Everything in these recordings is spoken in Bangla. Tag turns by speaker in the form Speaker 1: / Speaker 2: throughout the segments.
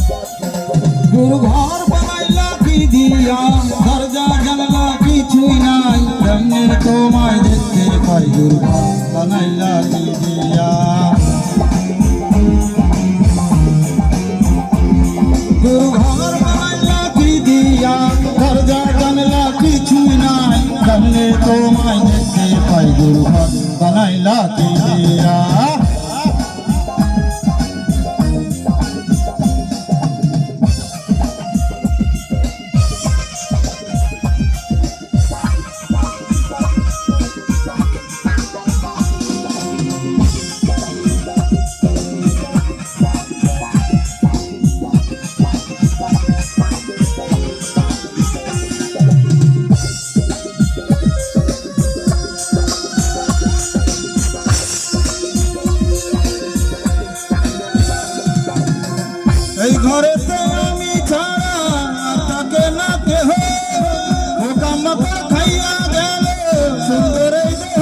Speaker 1: गुरु घर बनाइला की दिया दरजा जानला কিছুই নাই কেমনে তোমায় দেখতে পাই গুরু ঘর বানাইলা কি দিয়া গুরু ঘর বানাইলা কি দিয়া দরজা জানলা কিছুই নাই কেমনে তোমায় দেখতে পাই গুরু ঘর বানাইলা কি দিয়া এই ঘরেতে আমি ছাড়া থাকে না কেহ পোকামাকড় খাইয়া গেল সুন্দর এই দেহ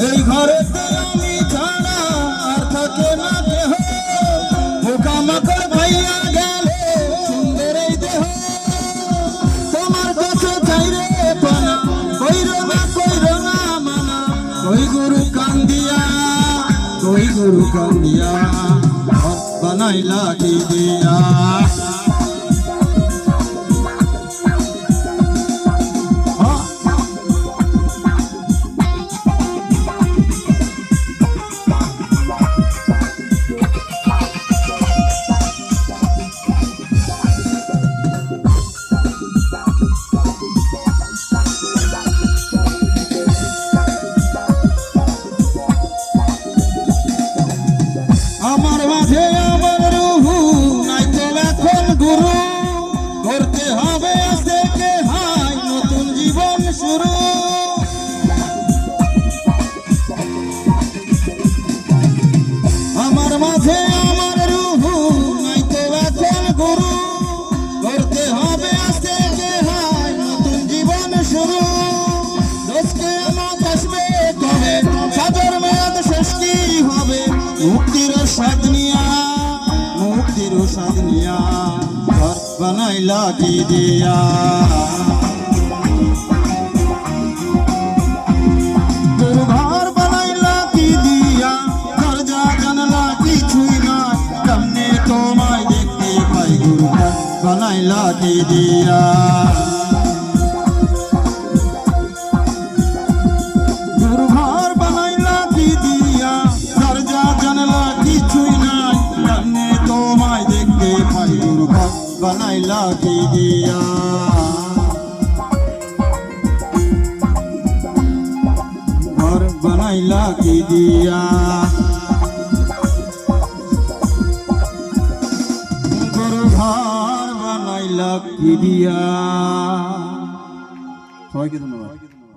Speaker 1: এই ঘরেতে আমি ছাড়া আর থাকে না কেহ পোকামাকড় খাইয়া গেল সুন্দর এই দেহ তোমার কাছে চাই রে পানা কইরো না মানা কই গুরু কান্দিয়া ঘর বানাইলা কি দিয়া আমার মাঝে আমার রুহু নাই তো এখন গুরু করতে হবে আজকে হাই নতুন জীবন শুরু আমার মাঝে আমার রুহু নাই তো এখন গুরু করতে হবে আজকে হাই নতুন জীবন শুরু দোষকে আমার আসবে কবে সাদর মেয়াদ শেষ কি হবে মুক্তির সাদ নিয়া ঘর বানাইলা কি দিয়া গুরু ঘর বানাইলা কি দিয়া দরজা জানলা কিছুই নাই কেমনে তোমায় দেখতে পাই গুরু ঘর বানাইলা কি দিয়া গুরু ঘর বানাইলা কি দিয়া দরজা জানলা কিছুই নাই কেমনে তোমায় দেখতে পাই গুরু ঘর বানাইলা কি দিয়া ঘর বানাইলা কি দিয়া গুরু ঘর বানাইলা কি দিয়া সবাইকে ধন্যবাদ।